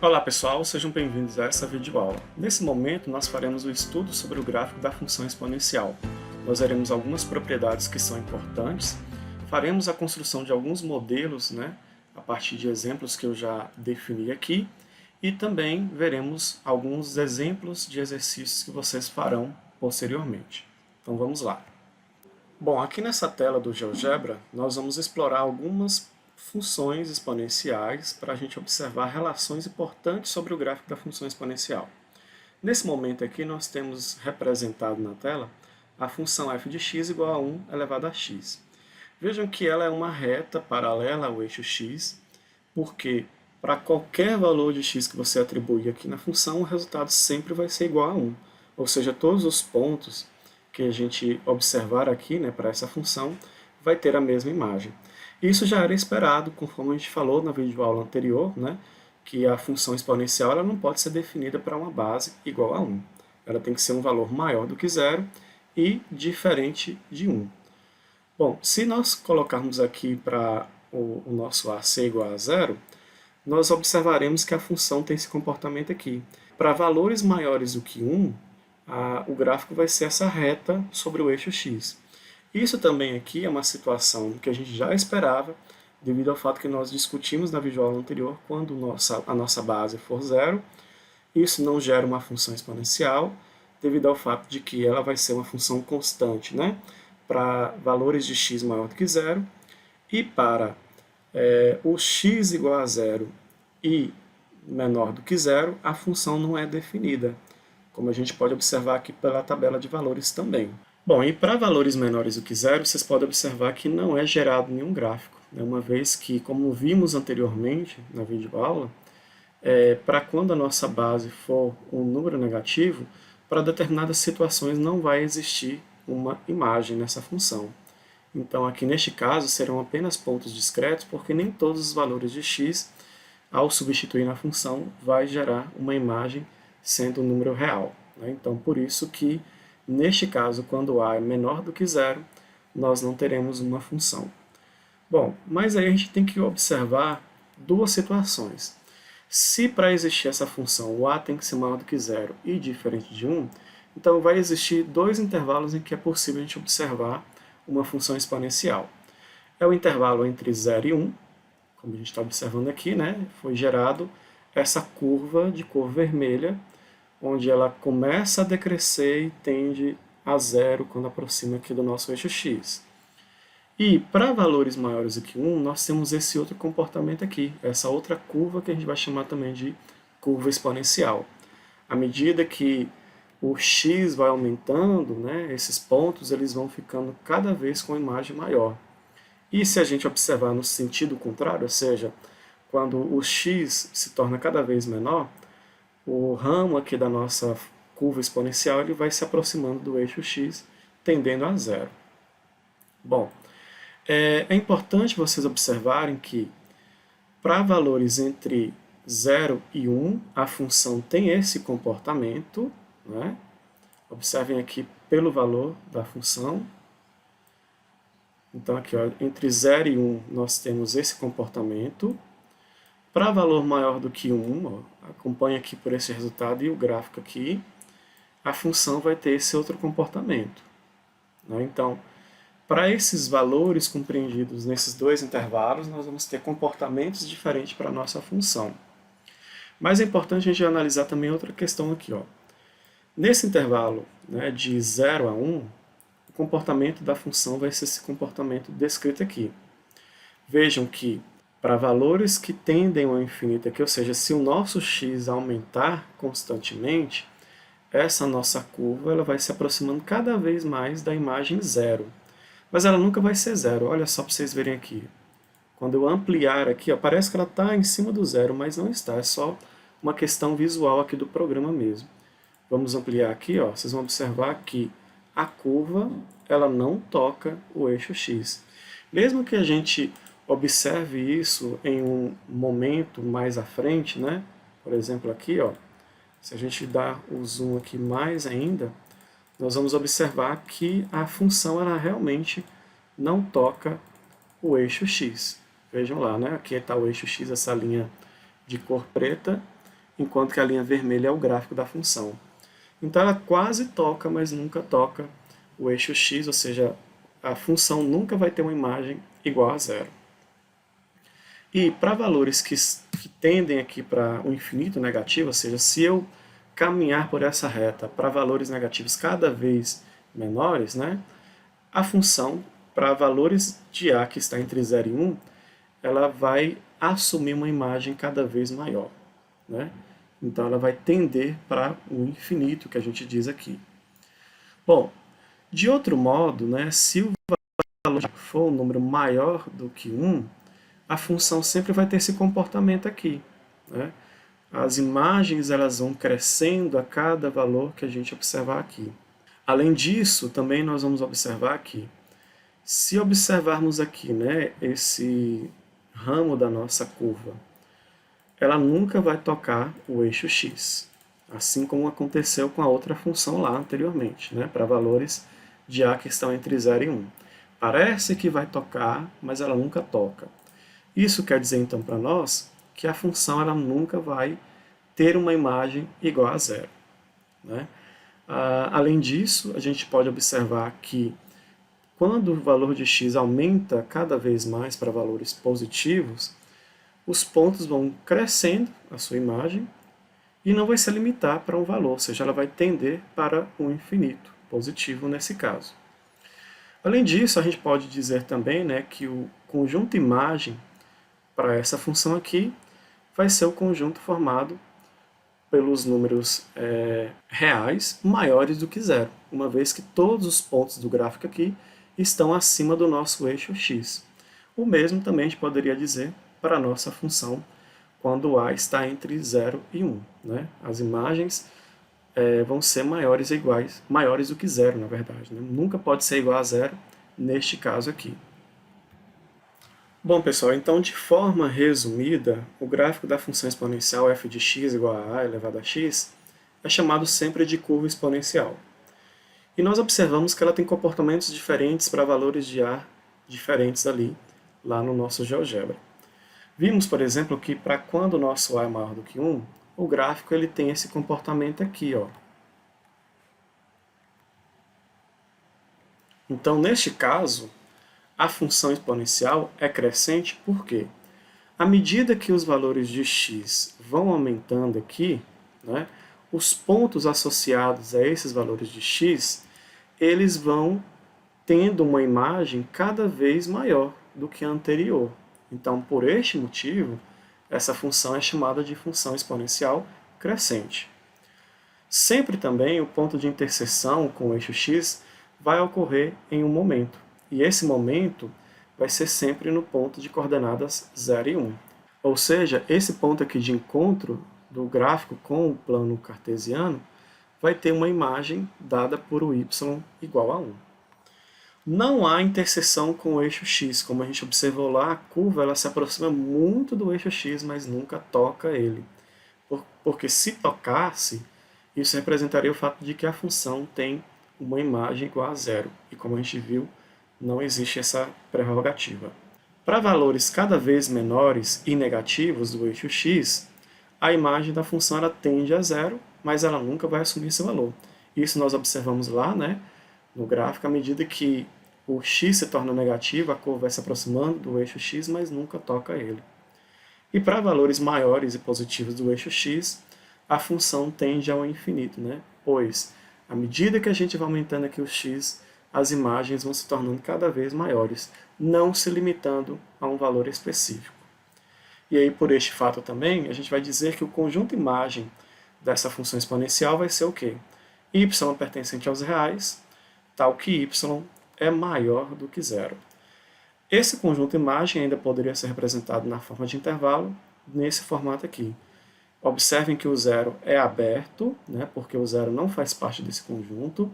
Olá pessoal, sejam bem-vindos a essa videoaula. Nesse momento nós faremos o estudo sobre o gráfico da função exponencial. Nós veremos algumas propriedades que são importantes, faremos a construção de alguns modelos, a partir de exemplos que eu já defini aqui, e também veremos alguns exemplos de exercícios que vocês farão posteriormente. Então vamos lá. Bom, aqui nessa tela do GeoGebra nós vamos explorar algumas funções exponenciais para a gente observar relações importantes sobre o gráfico da função exponencial. Nesse momento aqui nós temos representado na tela a função f de x igual a 1 elevado a x. Vejam que ela é uma reta paralela ao eixo x, porque para qualquer valor de x que você atribui aqui na função, o resultado sempre vai ser igual a 1. Ou seja, todos os pontos que a gente observar aqui para essa função vai ter a mesma imagem. Isso já era esperado, conforme a gente falou na videoaula anterior, que a função exponencial ela não pode ser definida para uma base igual a 1. Ela tem que ser um valor maior do que zero e diferente de 1. Bom, se nós colocarmos aqui para o nosso a ser igual a zero, nós observaremos que a função tem esse comportamento aqui. Para valores maiores do que 1, o gráfico vai ser essa reta sobre o eixo x. Isso também aqui é uma situação que a gente já esperava, devido ao fato que nós discutimos na videoaula anterior, quando a nossa base for zero, isso não gera uma função exponencial, devido ao fato de que ela vai ser uma função constante, para valores de x maior do que zero, e para o x igual a zero e menor do que zero, a função não é definida, como a gente pode observar aqui pela tabela de valores também. Bom, e para valores menores do que zero, vocês podem observar que não é gerado nenhum gráfico, uma vez que, como vimos anteriormente na videoaula, para quando a nossa base for um número negativo, para determinadas situações não vai existir uma imagem nessa função. Então, aqui neste caso, serão apenas pontos discretos, porque nem todos os valores de x, ao substituir na função, vai gerar uma imagem sendo um número real. Então, por isso que neste caso, quando a é menor do que zero, nós não teremos uma função. Bom, mas aí a gente tem que observar duas situações. Se para existir essa função o a tem que ser maior do que zero e diferente de 1, então vai existir dois intervalos em que é possível a gente observar uma função exponencial. É o intervalo entre 0 e 1, como a gente está observando aqui, foi gerado essa curva de cor vermelha, onde ela começa a decrescer e tende a zero quando aproxima aqui do nosso eixo x. E para valores maiores do que 1, nós temos esse outro comportamento aqui, essa outra curva que a gente vai chamar também de curva exponencial. À medida que o x vai aumentando, esses pontos eles vão ficando cada vez com imagem maior. E se a gente observar no sentido contrário, ou seja, quando o x se torna cada vez menor, o ramo aqui da nossa curva exponencial ele vai se aproximando do eixo x, tendendo a zero. Bom, é importante vocês observarem que para valores entre 0 e 1, a função tem esse comportamento. Observem aqui pelo valor da função. Então, aqui, entre 0 e 1, nós temos esse comportamento. Para valor maior do que 1, acompanhe aqui por esse resultado e o gráfico aqui, a função vai ter esse outro comportamento. Então, para esses valores compreendidos nesses dois intervalos, nós vamos ter comportamentos diferentes para a nossa função. Mas é importante a gente analisar também outra questão aqui. Nesse intervalo de 0 a 1, o comportamento da função vai ser esse comportamento descrito aqui. Vejam que para valores que tendem ao infinito aqui, ou seja, se o nosso x aumentar constantemente, essa nossa curva ela vai se aproximando cada vez mais da imagem zero. Mas ela nunca vai ser zero, olha só para vocês verem aqui. Quando eu ampliar aqui, parece que ela está em cima do zero, mas não está, é só uma questão visual aqui do programa mesmo. Vamos ampliar aqui, vocês vão observar que a curva ela não toca o eixo x. Mesmo que a gente observe isso em um momento mais à frente, por exemplo aqui, se a gente dá o zoom aqui mais ainda, nós vamos observar que a função ela realmente não toca o eixo x. Vejam lá, aqui está o eixo x, essa linha de cor preta, enquanto que a linha vermelha é o gráfico da função. Então ela quase toca, mas nunca toca o eixo x, ou seja, a função nunca vai ter uma imagem igual a zero. E para valores que tendem aqui para o infinito negativo, ou seja, se eu caminhar por essa reta para valores negativos cada vez menores, né, a função para valores de a que está entre 0 e 1, ela vai assumir uma imagem cada vez maior, né? Então ela vai tender para o infinito, que a gente diz aqui. Bom, de outro modo, né, se o valor for um número maior do que 1, a função sempre vai ter esse comportamento aqui, né? As imagens elas vão crescendo a cada valor que a gente observar aqui. Além disso, também nós vamos observar que, se observarmos aqui, né, esse ramo da nossa curva, ela nunca vai tocar o eixo x, assim como aconteceu com a outra função lá anteriormente, né, para valores de a que estão entre 0 e 1. Parece que vai tocar, mas ela nunca toca. Isso quer dizer, então, para nós, que a função ela nunca vai ter uma imagem igual a zero, né? Além disso, a gente pode observar que quando o valor de x aumenta cada vez mais para valores positivos, os pontos vão crescendo a sua imagem e não vai se limitar para um valor, ou seja, ela vai tender para um infinito, positivo nesse caso. Além disso, a gente pode dizer também, né, que o conjunto imagem para essa função aqui vai ser o conjunto formado pelos números reais maiores do que zero, uma vez que todos os pontos do gráfico aqui estão acima do nosso eixo x. O mesmo também a gente poderia dizer para a nossa função quando a está entre 0 e 1. Né? As imagens vão ser maiores do que zero, na verdade. Né? Nunca pode ser igual a zero neste caso aqui. Bom, pessoal, então de forma resumida, o gráfico da função exponencial f de x igual a elevado a x é chamado sempre de curva exponencial. E nós observamos que ela tem comportamentos diferentes para valores de a diferentes lá no nosso GeoGebra. Vimos, por exemplo, que para quando o nosso a é maior do que 1, o gráfico ele tem esse comportamento aqui, ó. Então, neste caso, a função exponencial é crescente porque, à medida que os valores de x vão aumentando aqui, né, os pontos associados a esses valores de x, eles vão tendo uma imagem cada vez maior do que a anterior. Então, por este motivo, essa função é chamada de função exponencial crescente. Sempre também o ponto de interseção com o eixo x vai ocorrer em um momento. E esse momento vai ser sempre no ponto de coordenadas 0 e 1. Ou seja, esse ponto aqui de encontro do gráfico com o plano cartesiano vai ter uma imagem dada por o y igual a 1. Não há interseção com o eixo x. Como a gente observou lá, a curva ela se aproxima muito do eixo x, mas nunca toca ele. Porque se tocasse, isso representaria o fato de que a função tem uma imagem igual a zero. E como a gente viu, não existe essa prerrogativa. Para valores cada vez menores e negativos do eixo x, a imagem da função ela tende a zero, mas ela nunca vai assumir esse valor. Isso nós observamos lá, né, no gráfico, à medida que o x se torna negativo, a curva vai se aproximando do eixo x, mas nunca toca ele. E para valores maiores e positivos do eixo x, a função tende ao infinito, né, pois à medida que a gente vai aumentando aqui o x, as imagens vão se tornando cada vez maiores, não se limitando a um valor específico. E aí, por este fato também, a gente vai dizer que o conjunto imagem dessa função exponencial vai ser o quê? Y pertencente aos reais, tal que y é maior do que zero. Esse conjunto imagem ainda poderia ser representado na forma de intervalo, nesse formato aqui. Observem que o zero é aberto, né, porque o zero não faz parte desse conjunto,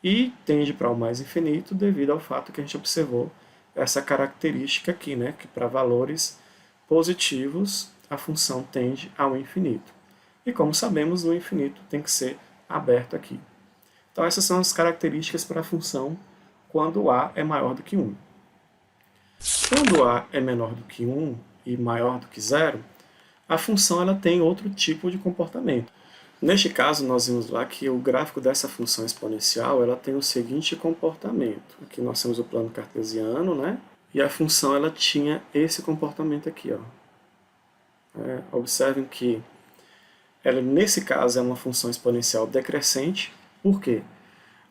e tende para o mais infinito devido ao fato que a gente observou essa característica aqui, né, que para valores positivos a função tende ao infinito. E como sabemos, o infinito tem que ser aberto aqui. Então essas são as características para a função quando a é maior do que 1. Quando a é menor do que 1 e maior do que 0, a função ela tem outro tipo de comportamento. Neste caso, nós vimos lá que o gráfico dessa função exponencial ela tem o seguinte comportamento. Aqui nós temos o plano cartesiano, né? E a função ela tinha esse comportamento aqui, ó. Observem que ela, nesse caso, é uma função exponencial decrescente. Por quê?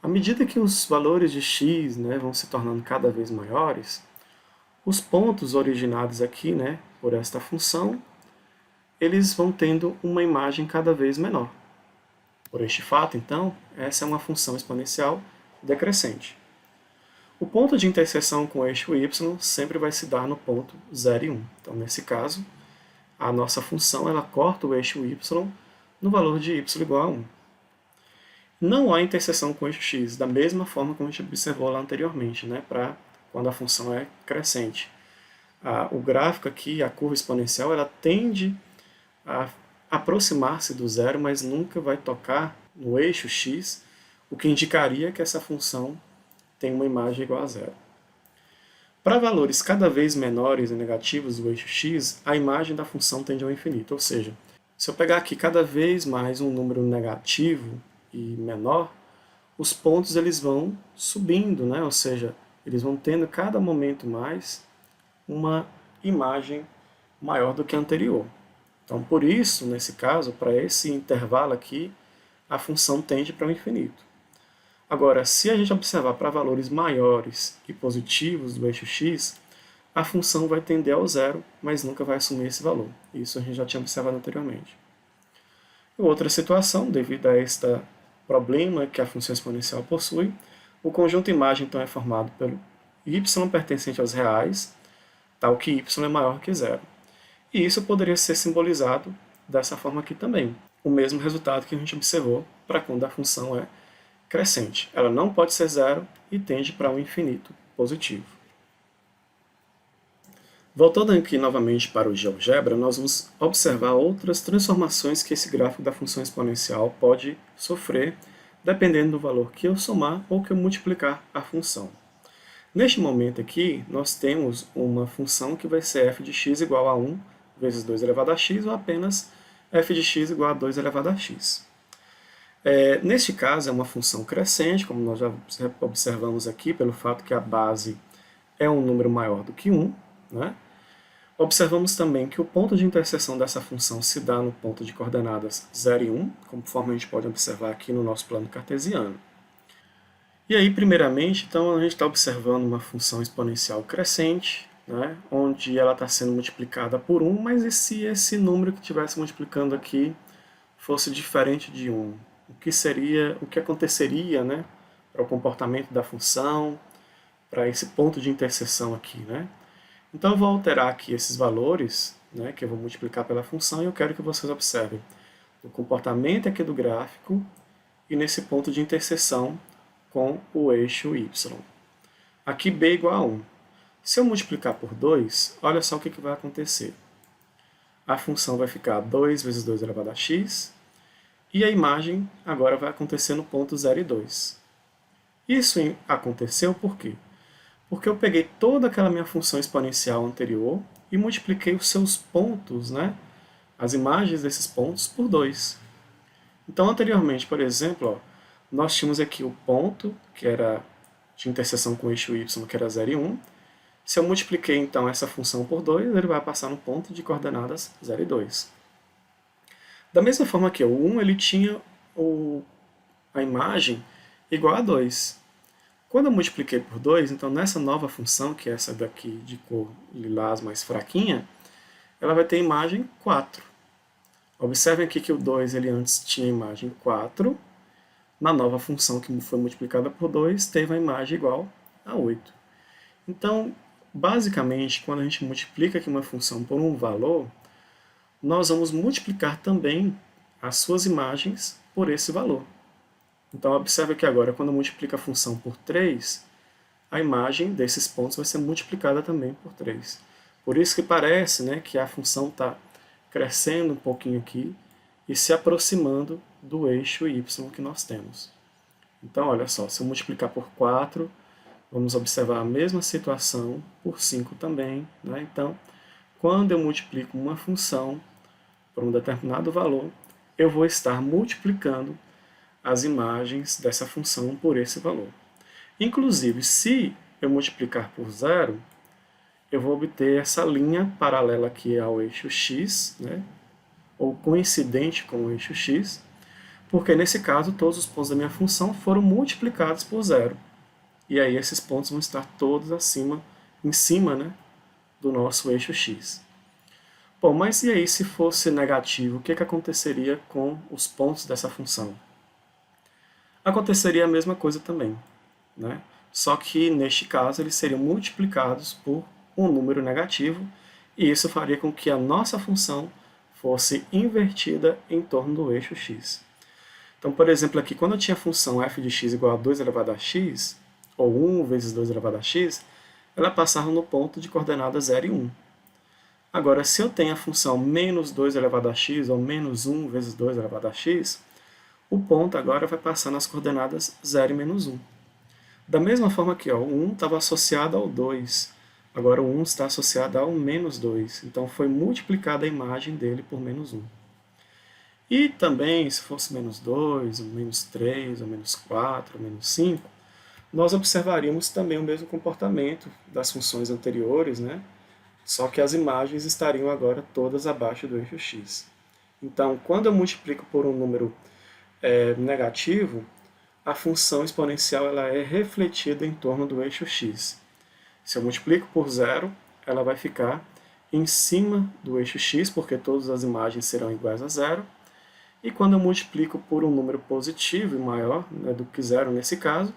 À medida que os valores de x, né, vão se tornando cada vez maiores, os pontos originados aqui, né, por esta função, eles vão tendo uma imagem cada vez menor. Por este fato, então, essa é uma função exponencial decrescente. O ponto de interseção com o eixo y sempre vai se dar no ponto 0 e 1. Então, nesse caso, a nossa função ela corta o eixo y no valor de y igual a 1. Não há interseção com o eixo x, da mesma forma como a gente observou lá anteriormente, né, para quando a função é crescente. O gráfico aqui, a curva exponencial, ela tende a aproximar-se do zero, mas nunca vai tocar no eixo x, o que indicaria que essa função tem uma imagem igual a zero. Para valores cada vez menores e negativos do eixo x, a imagem da função tende ao infinito, ou seja, se eu pegar aqui cada vez mais um número negativo e menor, os pontos eles vão subindo, né? Ou seja, eles vão tendo cada momento mais uma imagem maior do que a anterior. Então, por isso, nesse caso, para esse intervalo aqui, a função tende para o infinito. Agora, se a gente observar para valores maiores e positivos do eixo x, a função vai tender ao zero, mas nunca vai assumir esse valor. Isso a gente já tinha observado anteriormente. Em outra situação, devido a este problema que a função exponencial possui, o conjunto imagem então é formado pelo y pertencente aos reais, tal que y é maior que zero. E isso poderia ser simbolizado dessa forma aqui também. O mesmo resultado que a gente observou para quando a função é crescente. Ela não pode ser zero e tende para um infinito positivo. Voltando aqui novamente para o GeoGebra, nós vamos observar outras transformações que esse gráfico da função exponencial pode sofrer, dependendo do valor que eu somar ou que eu multiplicar a função. Neste momento aqui, nós temos uma função que vai ser f de x igual a 1 vezes 2 elevado a x, ou apenas f de x igual a 2 elevado a x. Neste caso, é uma função crescente, como nós já observamos aqui, pelo fato que a base é um número maior do que 1. Né? Observamos também que o ponto de interseção dessa função se dá no ponto de coordenadas 0 e 1, conforme a gente pode observar aqui no nosso plano cartesiano. E aí, primeiramente, então, a gente está observando uma função exponencial crescente, né, onde ela está sendo multiplicada por 1, mas e se esse número que estivesse multiplicando aqui fosse diferente de 1? O que aconteceria, né, para o comportamento da função, para esse ponto de interseção aqui, né? Então eu vou alterar aqui esses valores, né, que eu vou multiplicar pela função, e eu quero que vocês observem o comportamento aqui do gráfico e nesse ponto de interseção com o eixo y. Aqui b igual a 1. Se eu multiplicar por 2, olha só o que vai acontecer. A função vai ficar 2 vezes 2 elevado a x, e a imagem agora vai acontecer no ponto 0 e 2. Isso aconteceu por quê? Porque eu peguei toda aquela minha função exponencial anterior e multipliquei os seus pontos, né, as imagens desses pontos, por 2. Então, anteriormente, por exemplo, ó, nós tínhamos aqui o ponto, que era de interseção com o eixo y, que era 0 e 1. Se eu multipliquei, então, essa função por 2, ele vai passar no ponto de coordenadas 0 e 2. Da mesma forma que o 1 ele tinha a imagem igual a 2. Quando eu multipliquei por 2, então nessa nova função, que é essa daqui de cor lilás mais fraquinha, ela vai ter a imagem 4. Observem aqui que o 2 ele antes tinha a imagem 4, na nova função que foi multiplicada por 2, teve a imagem igual a 8. Então, basicamente, quando a gente multiplica aqui uma função por um valor, nós vamos multiplicar também as suas imagens por esse valor. Então, observe que agora, quando eu multiplico a função por 3, a imagem desses pontos vai ser multiplicada também por 3. Por isso que parece, né, que a função está crescendo um pouquinho aqui e se aproximando do eixo y que nós temos. Então, olha só, se eu multiplicar por 4, vamos observar a mesma situação por 5 também. Né? Então, quando eu multiplico uma função por um determinado valor, eu vou estar multiplicando as imagens dessa função por esse valor. Inclusive, se eu multiplicar por zero, eu vou obter essa linha paralela aqui ao eixo x, né? Ou coincidente com o eixo x, porque nesse caso todos os pontos da minha função foram multiplicados por zero. E aí esses pontos vão estar todos em cima, né, do nosso eixo x. Bom, mas e aí se fosse negativo, o que aconteceria com os pontos dessa função? Aconteceria a mesma coisa também, né? Só que neste caso eles seriam multiplicados por um número negativo, e isso faria com que a nossa função fosse invertida em torno do eixo x. Então, por exemplo, aqui, quando eu tinha a função f de x igual a 2 elevado a x, ou 1 vezes 2 elevado a x, ela passava no ponto de coordenadas 0 e 1. Agora, se eu tenho a função menos 2 elevado a x, ou menos 1 vezes 2 elevado a x, o ponto agora vai passar nas coordenadas 0 e menos 1. Da mesma forma que o 1 estava associado ao 2, agora o 1 está associado ao menos 2, então foi multiplicada a imagem dele por menos 1. E também, se fosse menos 2, ou menos 3, ou menos 4, ou menos 5, nós observaríamos também o mesmo comportamento das funções anteriores, né? Só que as imagens estariam agora todas abaixo do eixo x. Então, quando eu multiplico por um número negativo, a função exponencial ela é refletida em torno do eixo x. Se eu multiplico por zero, ela vai ficar em cima do eixo x, porque todas as imagens serão iguais a zero. E quando eu multiplico por um número positivo e maior, né, do que zero nesse caso,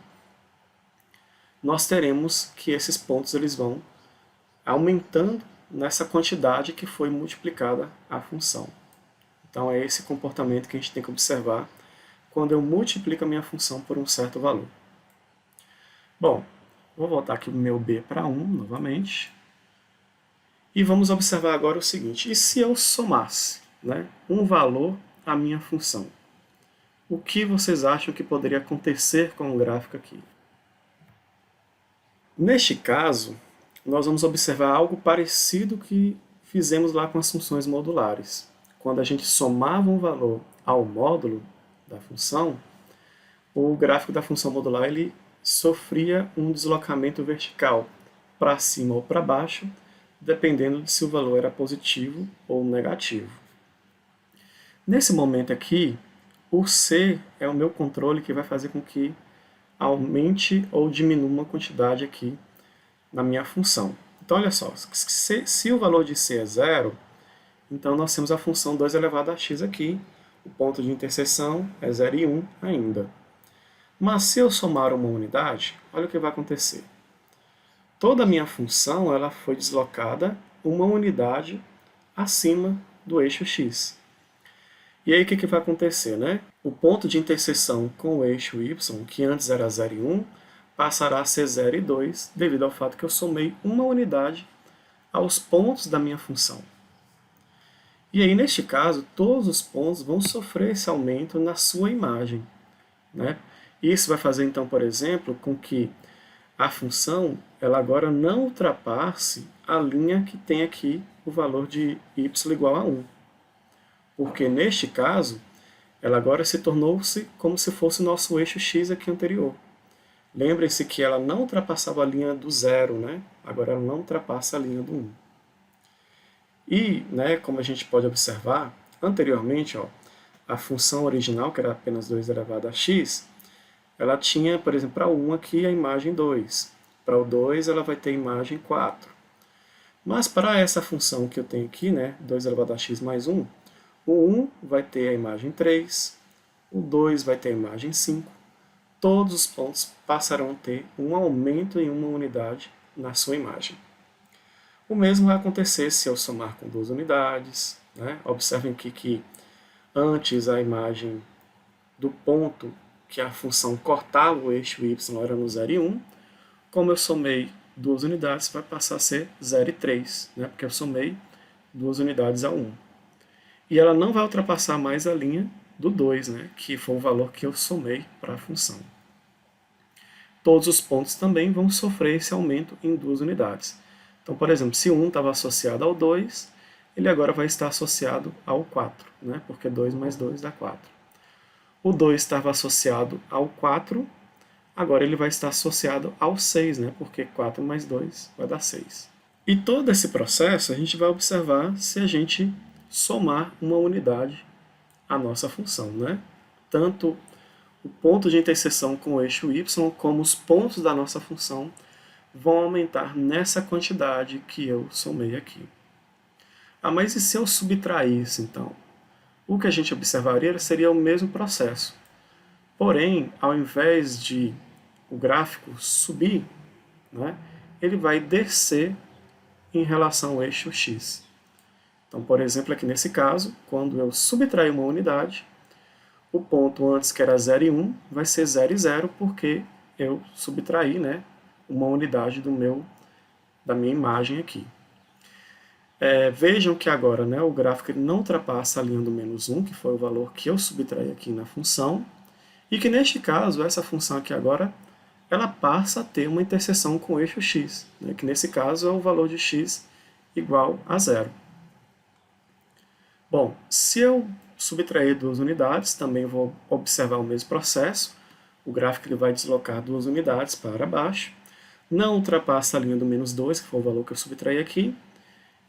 nós teremos que esses pontos eles vão aumentando nessa quantidade que foi multiplicada a função. Então é esse comportamento que a gente tem que observar quando eu multiplico a minha função por um certo valor. Bom, vou voltar aqui o meu b para 1 novamente. E vamos observar agora o seguinte, e se eu somasse, né, um valor à minha função? O que vocês acham que poderia acontecer com o gráfico aqui? Neste caso, nós vamos observar algo parecido que fizemos lá com as funções modulares. Quando a gente somava um valor ao módulo da função, o gráfico da função modular ele sofria um deslocamento vertical para cima ou para baixo, dependendo de se o valor era positivo ou negativo. Nesse momento aqui, o C é o meu controle que vai fazer com que aumente ou diminua uma quantidade aqui na minha função. Então, olha só, se o valor de C é zero, então nós temos a função 2 elevado a x aqui, o ponto de interseção é 0 e 1 ainda. Mas se eu somar uma unidade, olha o que vai acontecer. Toda a minha função ela foi deslocada uma unidade acima do eixo x. E aí o que vai acontecer, né? O ponto de interseção com o eixo y, que antes era 0 e 1, passará a ser 0 e 2, devido ao fato que eu somei uma unidade aos pontos da minha função. E aí, neste caso, todos os pontos vão sofrer esse aumento na sua imagem, né? Isso vai fazer, então, por exemplo, com que a função ela agora não ultrapasse a linha que tem aqui o valor de y igual a 1. Porque, neste caso, ela agora se tornou-se como se fosse o nosso eixo x aqui anterior. Lembrem-se que ela não ultrapassava a linha do zero, né? Agora ela não ultrapassa a linha do 1. E, né, como a gente pode observar, anteriormente, a função original, que era apenas 2 elevado a x, ela tinha, por exemplo, para o 1 aqui a imagem 2. Para o 2 ela vai ter a imagem 4. Mas para essa função que eu tenho aqui, né, 2 elevado a x mais 1, o 1 vai ter a imagem 3, o 2 vai ter a imagem 5. Todos os pontos passarão a ter um aumento em uma unidade na sua imagem. O mesmo vai acontecer se eu somar com 2 unidades. Né? Observem que antes a imagem do ponto que a função cortava o eixo y era no 0 e 1. Como eu somei 2 unidades, vai passar a ser 0 e 3, né? Porque eu somei 2 unidades a 1. E ela não vai ultrapassar mais a linha do 2, né? Que foi o valor que eu somei para a função. Todos os pontos também vão sofrer esse aumento em 2 unidades. Então, por exemplo, se 1 estava associado ao 2, ele agora vai estar associado ao 4, né? Porque 2 mais 2 dá 4. O 2 estava associado ao 4, agora ele vai estar associado ao 6, né? Porque 4 mais 2 vai dar 6. E todo esse processo a gente vai observar se a gente somar uma unidade à nossa função, né? Tanto o ponto de interseção com o eixo y, como os pontos da nossa função, vão aumentar nessa quantidade que eu somei aqui. Ah, mas e se eu subtrair isso, então? O que a gente observaria seria o mesmo processo. Porém, ao invés de o gráfico subir, né, ele vai descer em relação ao eixo x. Então, por exemplo, aqui nesse caso, quando eu subtrair uma unidade, o ponto antes que era 0 e 1 vai ser 0 e 0, porque eu subtraí, né, uma unidade da minha imagem aqui. Vejam que agora, né, o gráfico ele não ultrapassa a linha do menos 1, que foi o valor que eu subtraí aqui na função, e que neste caso, essa função aqui agora, ela passa a ter uma interseção com o eixo x, né, que nesse caso é o valor de x igual a 0. Bom, se eu subtrair 2 unidades, também vou observar o mesmo processo. O gráfico ele vai deslocar 2 unidades para baixo, não ultrapassa a linha do menos 2, que foi o valor que eu subtraí aqui,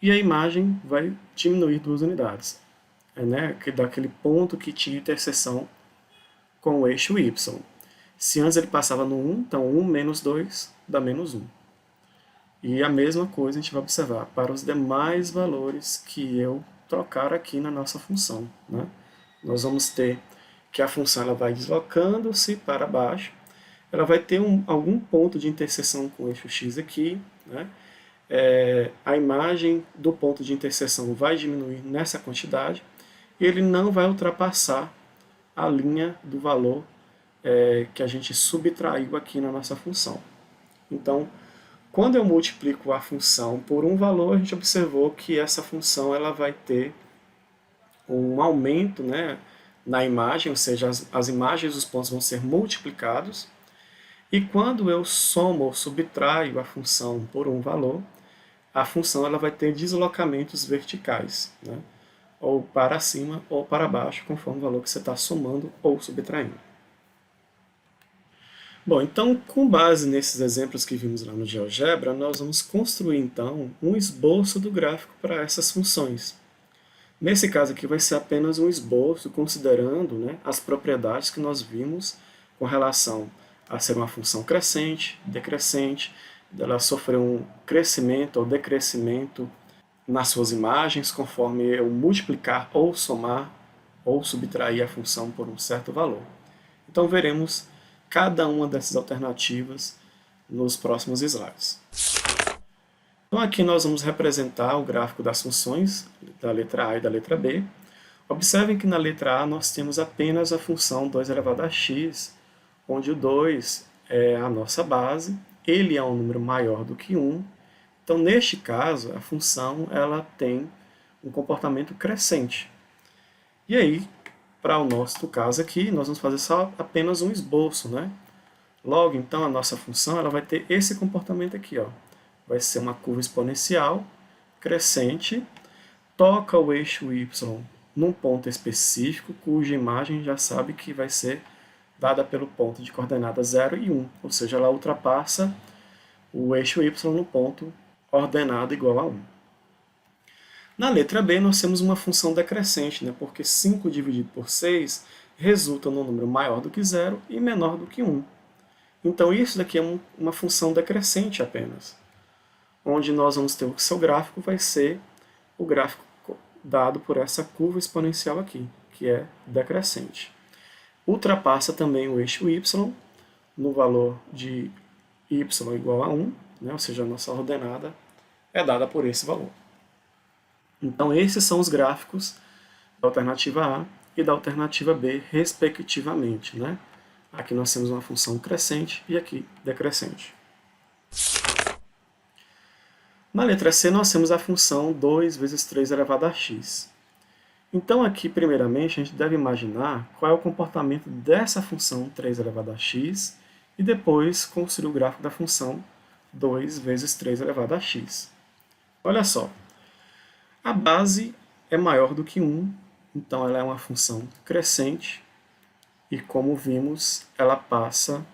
e a imagem vai diminuir 2 unidades, né, daquele ponto que tinha interseção com o eixo y. Se antes ele passava no 1, então 1 menos 2 dá menos 1. E a mesma coisa a gente vai observar para os demais valores que eu trocar aqui na nossa função, né? Nós vamos ter que a função ela vai deslocando-se para baixo, ela vai ter algum ponto de interseção com o eixo x aqui, né? A imagem do ponto de interseção vai diminuir nessa quantidade e ele não vai ultrapassar a linha do valor que a gente subtraiu aqui na nossa função. Então, quando eu multiplico a função por um valor, a gente observou que essa função ela vai ter um aumento, né, na imagem, ou seja, as imagens dos pontos vão ser multiplicados. E quando eu somo ou subtraio a função por um valor, a função ela vai ter deslocamentos verticais, né, ou para cima ou para baixo, conforme o valor que você está somando ou subtraindo. Bom, então, com base nesses exemplos que vimos lá no GeoGebra, nós vamos construir, então, um esboço do gráfico para essas funções. Nesse caso aqui vai ser apenas um esboço, considerando, né, as propriedades que nós vimos com relação a ser uma função crescente, decrescente, dela sofrer um crescimento ou decrescimento nas suas imagens, conforme eu multiplicar ou somar ou subtrair a função por um certo valor. Então, veremos cada uma dessas alternativas nos próximos slides. Então aqui nós vamos representar o gráfico das funções da letra A e da letra B. Observem que na letra A nós temos apenas a função 2 elevado a x, onde o 2 é a nossa base, ele é um número maior do que 1. Então neste caso a função ela tem um comportamento crescente. E aí, para o nosso caso aqui, nós vamos fazer só apenas um esboço, né? Logo, então, a nossa função ela vai ter esse comportamento aqui, ó. Vai ser uma curva exponencial, crescente, toca o eixo y num ponto específico, cuja imagem já sabe que vai ser dada pelo ponto de coordenada 0 e 1, ou seja, ela ultrapassa o eixo y no ponto ordenado igual a 1. Na letra B, nós temos uma função decrescente, né, porque 5 dividido por 6 resulta num número maior do que 0 e menor do que 1. Então, isso daqui é uma função decrescente apenas, onde nós vamos ter o seu gráfico vai ser o gráfico dado por essa curva exponencial aqui, que é decrescente. Ultrapassa também o eixo y no valor de y igual a 1, né, ou seja, a nossa ordenada é dada por esse valor. Então, esses são os gráficos da alternativa A e da alternativa B, respectivamente, né? Aqui nós temos uma função crescente e aqui decrescente. Na letra C, nós temos a função 2 vezes 3 elevado a x. Então, aqui, primeiramente, a gente deve imaginar qual é o comportamento dessa função 3 elevado a x e depois construir o gráfico da função 2 vezes 3 elevado a x. Olha só. A base é maior do que 1, então ela é uma função crescente, e como vimos, ela passa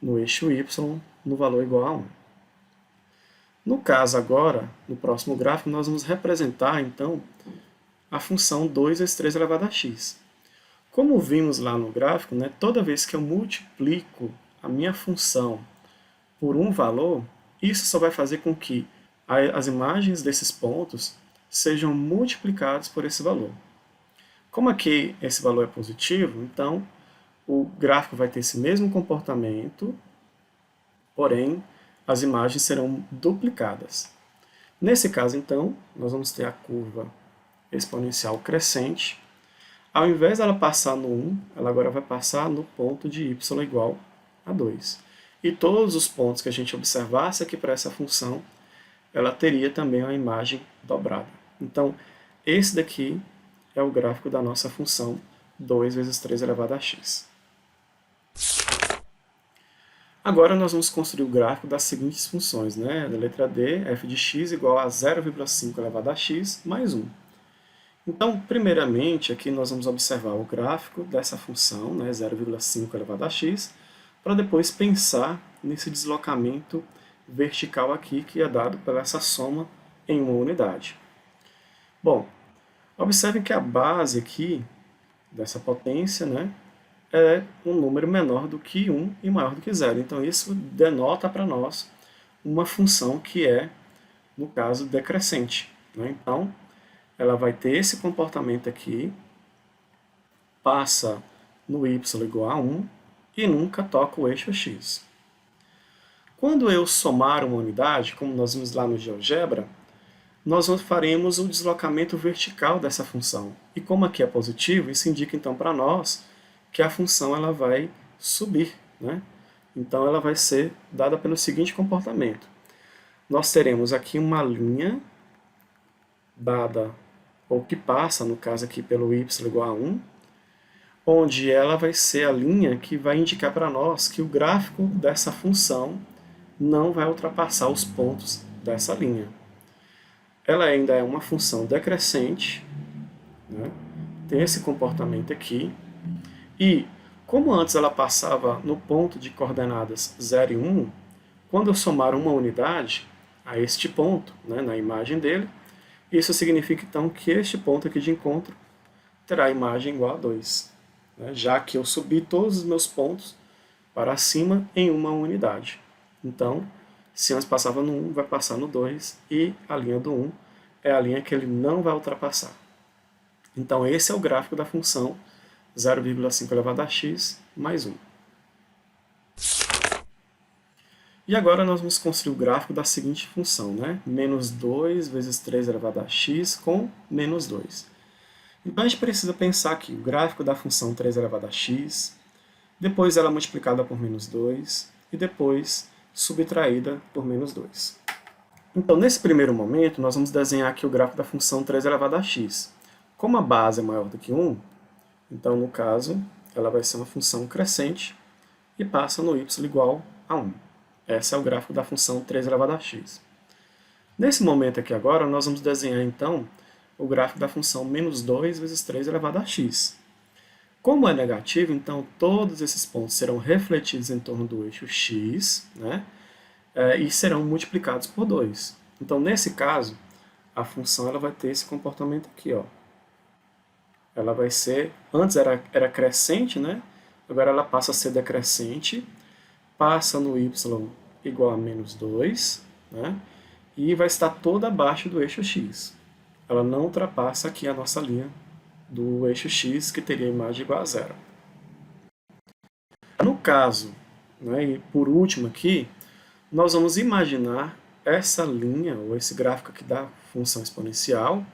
no eixo y no valor igual a 1. No caso agora, no próximo gráfico, nós vamos representar, então, a função 2 vezes 3 elevado a x. Como vimos lá no gráfico, né, toda vez que eu multiplico a minha função por um valor, isso só vai fazer com que as imagens desses pontos sejam multiplicadas por esse valor. Como aqui esse valor é positivo, então o gráfico vai ter esse mesmo comportamento, porém as imagens serão duplicadas. Nesse caso, então, nós vamos ter a curva exponencial crescente. Ao invés dela passar no 1, ela agora vai passar no ponto de y igual a 2. E todos os pontos que a gente observasse aqui para essa função, ela teria também uma imagem dobrada. Então, esse daqui é o gráfico da nossa função 2 vezes 3 elevado a x. Agora nós vamos construir o gráfico das seguintes funções, né? Da letra D, f de x igual a 0,5 elevado a x mais 1. Então, primeiramente, aqui nós vamos observar o gráfico dessa função, né, 0,5 elevado a x, para depois pensar nesse deslocamento vertical aqui, que é dado pela essa soma em uma unidade. Bom, observem que a base aqui dessa potência, né, é um número menor do que 1 e maior do que 0. Então, isso denota para nós uma função que é, no caso, decrescente, né? Então, ela vai ter esse comportamento aqui, passa no y igual a 1 e nunca toca o eixo x. Quando eu somar uma unidade, como nós vimos lá no GeoGebra, nós faremos o deslocamento vertical dessa função. E como aqui é positivo, isso indica então para nós que a função ela vai subir, né? Então ela vai ser dada pelo seguinte comportamento. Nós teremos aqui uma linha dada, ou que passa, no caso aqui, pelo y igual a 1, onde ela vai ser a linha que vai indicar para nós que o gráfico dessa função não vai ultrapassar os pontos dessa linha. Ela ainda é uma função decrescente, né? Tem esse comportamento aqui, e como antes ela passava no ponto de coordenadas 0 e 1, quando eu somar uma unidade a este ponto, né, na imagem dele, isso significa então que este ponto aqui de encontro terá a imagem igual a 2, né, já que eu subi todos os meus pontos para cima em uma unidade. Então, se antes passava no 1, vai passar no 2, e a linha do 1 é a linha que ele não vai ultrapassar. Então, esse é o gráfico da função 0,5 elevado a x mais 1. E agora nós vamos construir o gráfico da seguinte função, né? Menos 2 vezes 3 elevado a x com menos 2. Então a gente precisa pensar aqui o gráfico da função 3 elevado a x, depois ela multiplicada por menos 2 e depois subtraída por menos 2. Então nesse primeiro momento nós vamos desenhar aqui o gráfico da função 3 elevado a x. Como a base é maior do que 1, então no caso ela vai ser uma função crescente e passa no y igual a 1. Esse é o gráfico da função 3 elevado a x. Nesse momento aqui agora, nós vamos desenhar então o gráfico da função menos 2 vezes 3 elevado a x. Como é negativo, então todos esses pontos serão refletidos em torno do eixo x, né, e serão multiplicados por 2. Então nesse caso, a função ela vai ter esse comportamento aqui, ó. Ela vai ser, antes era crescente, né, agora ela passa a ser decrescente, passa no y igual a menos 2, né? E vai estar toda abaixo do eixo x. Ela não ultrapassa aqui a nossa linha do eixo x, que teria a imagem igual a 0. No caso, né, e por último aqui, nós vamos imaginar essa linha, ou esse gráfico aqui da função exponencial,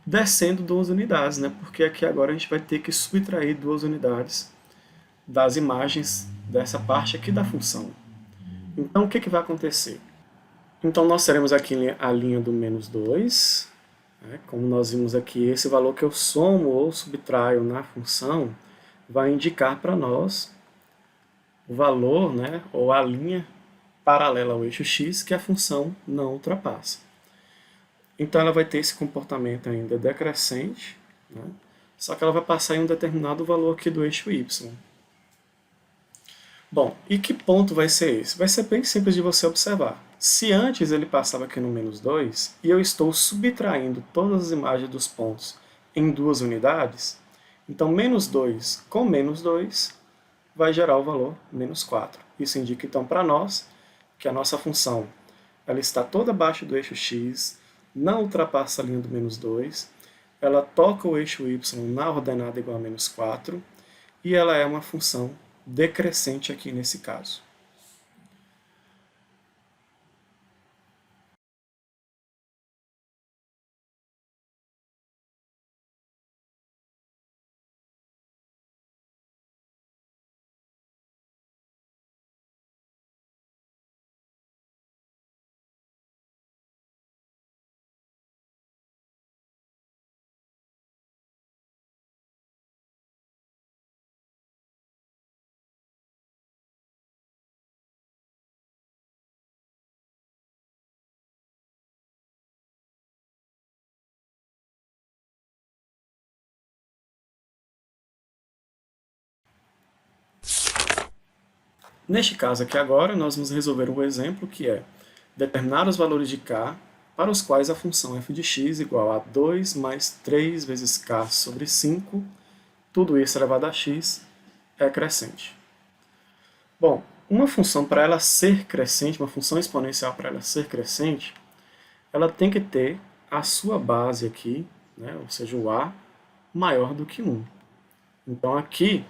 descendo 2 unidades, né? Porque aqui agora a gente vai ter que subtrair 2 unidades das imagens dessa parte aqui da função. Então, o que vai acontecer? Então, nós teremos aqui a linha do menos 2. Né? Como nós vimos aqui, esse valor que eu somo ou subtraio na função vai indicar para nós o valor, né, ou a linha paralela ao eixo x que a função não ultrapassa. Então ela vai ter esse comportamento ainda decrescente, né? Só que ela vai passar em um determinado valor aqui do eixo y. Bom, e que ponto vai ser esse? Vai ser bem simples de você observar. Se antes ele passava aqui no menos 2, e eu estou subtraindo todas as imagens dos pontos em duas unidades, então menos 2 com menos 2 vai gerar o valor menos 4. Isso indica então para nós que a nossa função ela está toda abaixo do eixo x, não ultrapassa a linha do menos 2, ela toca o eixo y na ordenada igual a menos 4, e ela é uma função decrescente aqui nesse caso. Neste caso aqui agora, nós vamos resolver um exemplo que é determinar os valores de k para os quais a função f de x igual a 2 mais 3 vezes k sobre 5, tudo isso elevado a x, é crescente. Bom, uma função para ela ser crescente, uma função exponencial para ela ser crescente, ela tem que ter a sua base aqui, né, ou seja, o a, maior do que 1. Então aqui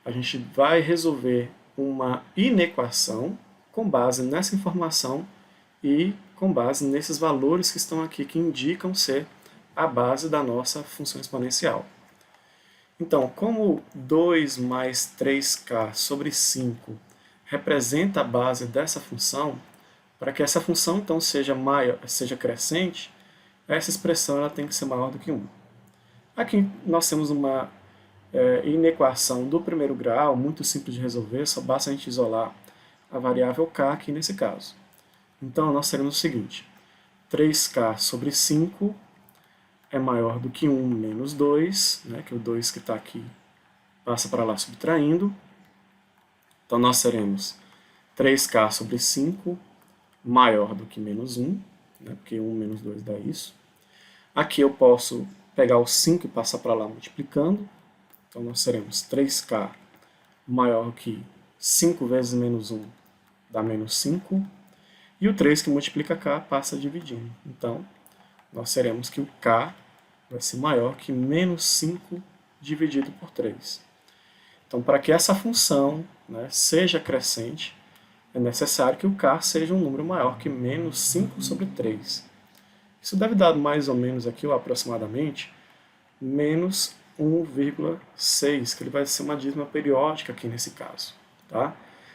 a gente vai resolver uma inequação com base nessa informação e com base nesses valores que estão aqui, que indicam ser a base da nossa função exponencial. Então, como 2 mais 3k sobre 5 representa a base dessa função, para que essa função então seja crescente, essa expressão ela tem que ser maior do que 1. Aqui nós temos uma inequação do primeiro grau, muito simples de resolver, só basta a gente isolar a variável k aqui nesse caso. Então nós teremos o seguinte: 3k sobre 5 é maior do que 1 menos 2, né, que o 2 que está aqui passa para lá subtraindo. Então nós teremos 3k sobre 5 maior do que menos 1, né, porque 1 menos 2 dá isso. Aqui eu posso pegar o 5 e passar para lá multiplicando. Então nós teremos 3k maior que 5 vezes menos 1 dá menos 5. E o 3 que multiplica k passa dividindo. Então, nós teremos que o k vai ser maior que menos 5 dividido por 3. Então, para que essa função, né, seja crescente, é necessário que o k seja um número maior que menos 5 sobre 3. Isso deve dar mais ou menos aqui, ou aproximadamente, menos 1,6, que ele vai ser uma dízima periódica aqui nesse caso. Tá?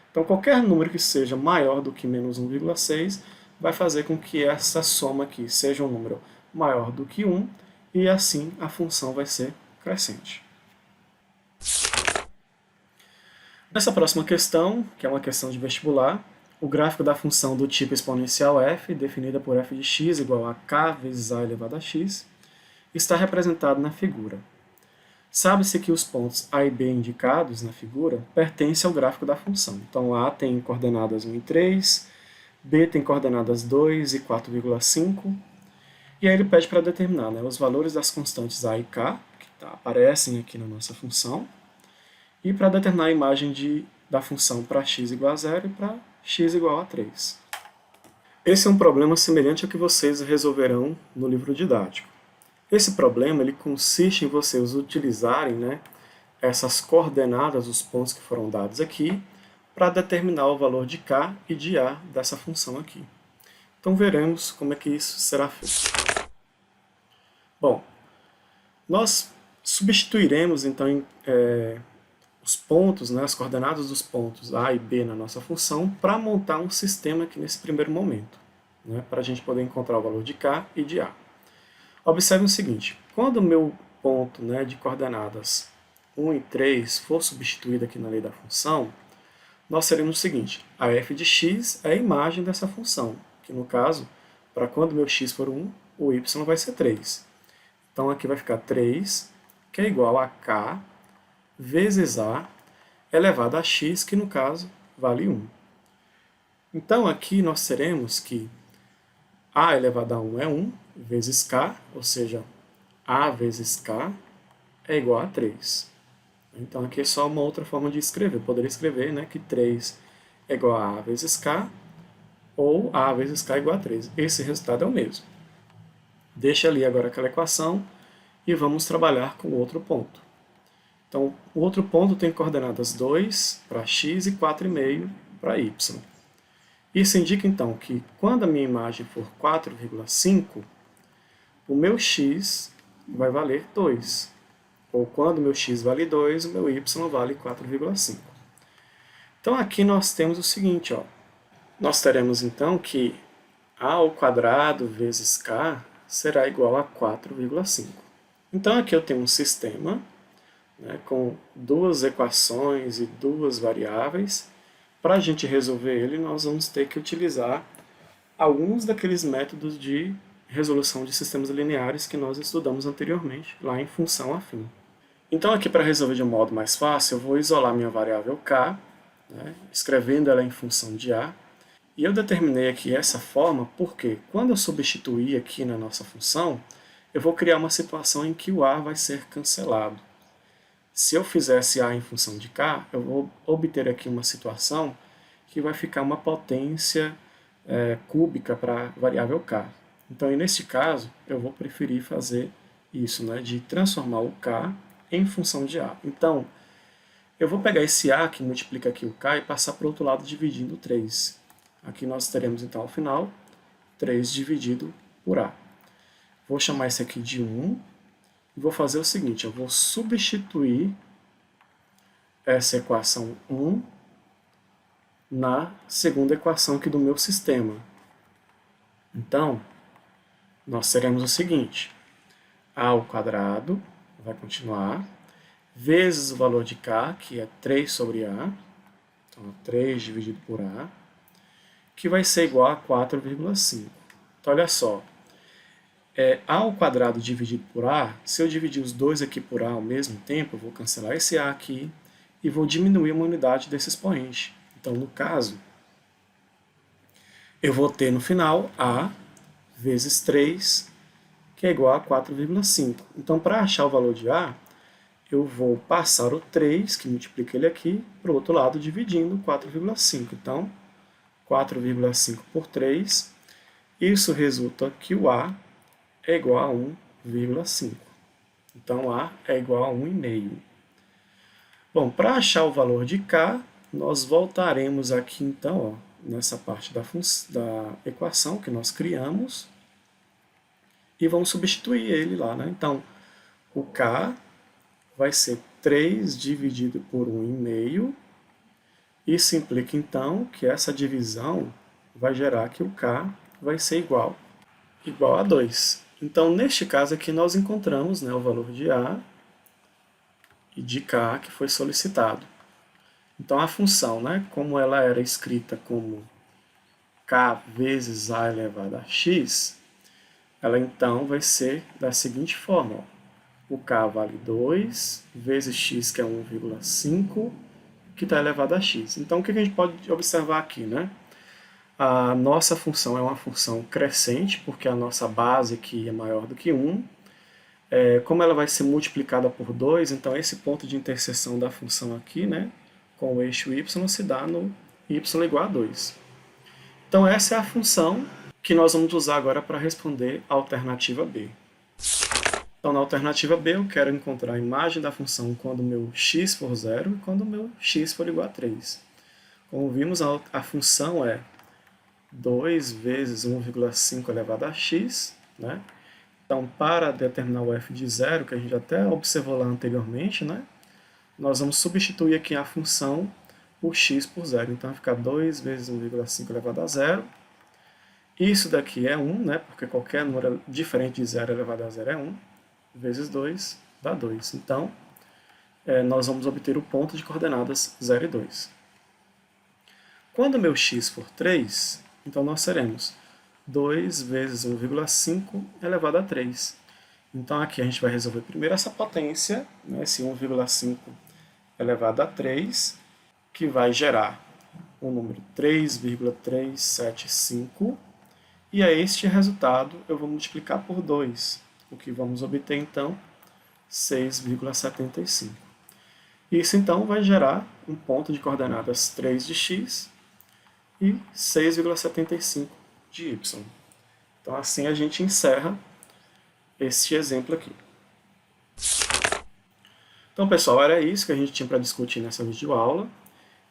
Então, qualquer número que seja maior do que menos 1,6 vai fazer com que essa soma aqui seja um número maior do que 1, e assim a função vai ser crescente. Nessa próxima questão, que é uma questão de vestibular, o gráfico da função do tipo exponencial f, definida por f de x igual a k vezes a elevado a x, está representado na figura. Sabe-se que os pontos A e B indicados na figura pertencem ao gráfico da função. Então, A tem coordenadas 1 e 3, B tem coordenadas 2 e 4,5, e aí ele pede para determinar, né, os valores das constantes A e K, que aparecem aqui na nossa função, e para determinar a imagem da função para x igual a 0 e para x igual a 3. Esse é um problema semelhante ao que vocês resolverão no livro didático. Esse problema ele consiste em vocês utilizarem, né, essas coordenadas dos pontos que foram dados aqui para determinar o valor de k e de a dessa função aqui. Então veremos como é que isso será feito. Bom, nós substituiremos então os pontos, né, as coordenadas dos pontos a e b na nossa função para montar um sistema aqui nesse primeiro momento, né, para a gente poder encontrar o valor de k e de a. Observe o seguinte: quando o meu ponto, né, de coordenadas 1 e 3 for substituído aqui na lei da função, nós teremos o seguinte: a f de x é a imagem dessa função, que no caso, para quando meu x for 1, o y vai ser 3. Então aqui vai ficar 3, que é igual a k vezes a elevado a x, que no caso vale 1. Então aqui nós teremos que a elevado a 1 é 1 vezes k, ou seja, a vezes k é igual a 3. Então aqui é só uma outra forma de escrever. Eu poderia escrever, né, que 3 é igual a vezes k, ou a vezes k é igual a 3. Esse resultado é o mesmo. Deixa ali agora aquela equação e vamos trabalhar com o outro ponto. Então, o outro ponto tem coordenadas 2 para x e 4,5 para y. Isso indica, então, que quando a minha imagem for 4,5, o meu x vai valer 2. Ou quando o meu x vale 2, o meu y vale 4,5. Então, aqui nós temos o seguinte, ó. Nós teremos, então, que a ao quadrado vezes k será igual a 4,5. Então, aqui eu tenho um sistema, né, com duas equações e duas variáveis. Para a gente resolver ele, nós vamos ter que utilizar alguns daqueles métodos de resolução de sistemas lineares que nós estudamos anteriormente, lá em função afim. Então, aqui para resolver de um modo mais fácil, eu vou isolar minha variável k, né, escrevendo ela em função de a. E eu determinei aqui essa forma porque, quando eu substituir aqui na nossa função, eu vou criar uma situação em que o a vai ser cancelado. Se eu fizesse a em função de k, eu vou obter aqui uma situação que vai ficar uma potência cúbica para a variável k. Então, nesse caso, eu vou preferir fazer isso, né, de transformar o k em função de a. Então, eu vou pegar esse a que multiplica aqui o k e passar para o outro lado dividindo 3. Aqui nós teremos, então, ao final, 3 dividido por a. Vou chamar esse aqui de 1. E vou fazer o seguinte, eu vou substituir essa equação 1 na segunda equação aqui do meu sistema. Então, nós teremos o seguinte, a ao quadrado vai continuar, vezes o valor de k, que é 3 sobre a, então 3 dividido por a, que vai ser igual a 4,5. Então, olha só, a ao quadrado dividido por a, se eu dividir os dois aqui por a ao mesmo tempo, eu vou cancelar esse a aqui e vou diminuir uma unidade desse expoente. Então, no caso, eu vou ter no final a vezes 3, que é igual a 4,5. Então, para achar o valor de a, eu vou passar o 3, que multiplica ele aqui, para o outro lado, dividindo 4,5. Então, 4,5 por 3, isso resulta que o a é igual a 1,5. Então, a é igual a 1,5. Bom, para achar o valor de k, nós voltaremos aqui, então, ó, nessa parte da equação que nós criamos e vamos substituir ele lá, né? Então, o k vai ser 3 dividido por 1,5. Isso implica, então, que essa divisão vai gerar que o k vai ser igual a 2. Então, neste caso aqui, nós encontramos, né, o valor de a e de k que foi solicitado. Então, a função, né, como ela era escrita como k vezes a elevado a x, ela então vai ser da seguinte forma. Ó. O k vale 2 vezes x, que é 1,5, que está elevado a x. Então, o que a gente pode observar aqui, né? A nossa função é uma função crescente, porque a nossa base aqui é maior do que 1. Como ela vai ser multiplicada por 2, então esse ponto de interseção da função aqui, né, com o eixo y, se dá no y igual a 2. Então essa é a função que nós vamos usar agora para responder a alternativa B. Então na alternativa B eu quero encontrar a imagem da função quando o meu x for 0 e quando o meu x for igual a 3. Como vimos, a função é 2 vezes 1,5 elevado a x, né? Então, para determinar o f de 0, que a gente até observou lá anteriormente, né? Nós vamos substituir aqui a função por x por 0. Então, vai ficar 2 vezes 1,5 elevado a 0. Isso daqui é 1, né? Porque qualquer número diferente de 0 elevado a 0 é 1. Vezes 2 dá 2. Então, nós vamos obter o ponto de coordenadas 0 e 2. Quando o meu x for 3, então nós teremos 2 vezes 1,5 elevado a 3. Então aqui a gente vai resolver primeiro essa potência, né, esse 1,5 elevado a 3, que vai gerar o número 3,375, e a este resultado eu vou multiplicar por 2, o que vamos obter então 6,75. Isso então vai gerar um ponto de coordenadas 3 de x e 6,75 de y. Então assim a gente encerra este exemplo aqui. Então pessoal, era isso que a gente tinha para discutir nessa videoaula.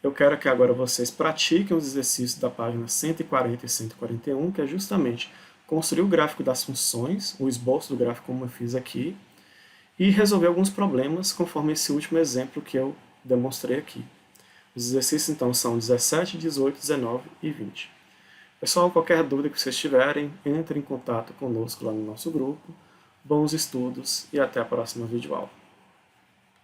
Eu quero que agora vocês pratiquem os exercícios da página 140 e 141, que é justamente construir o gráfico das funções, o esboço do gráfico como eu fiz aqui, e resolver alguns problemas conforme esse último exemplo que eu demonstrei aqui. Os exercícios então são 17, 18, 19 e 20. Pessoal, qualquer dúvida que vocês tiverem, entre em contato conosco lá no nosso grupo. Bons estudos e até a próxima videoaula.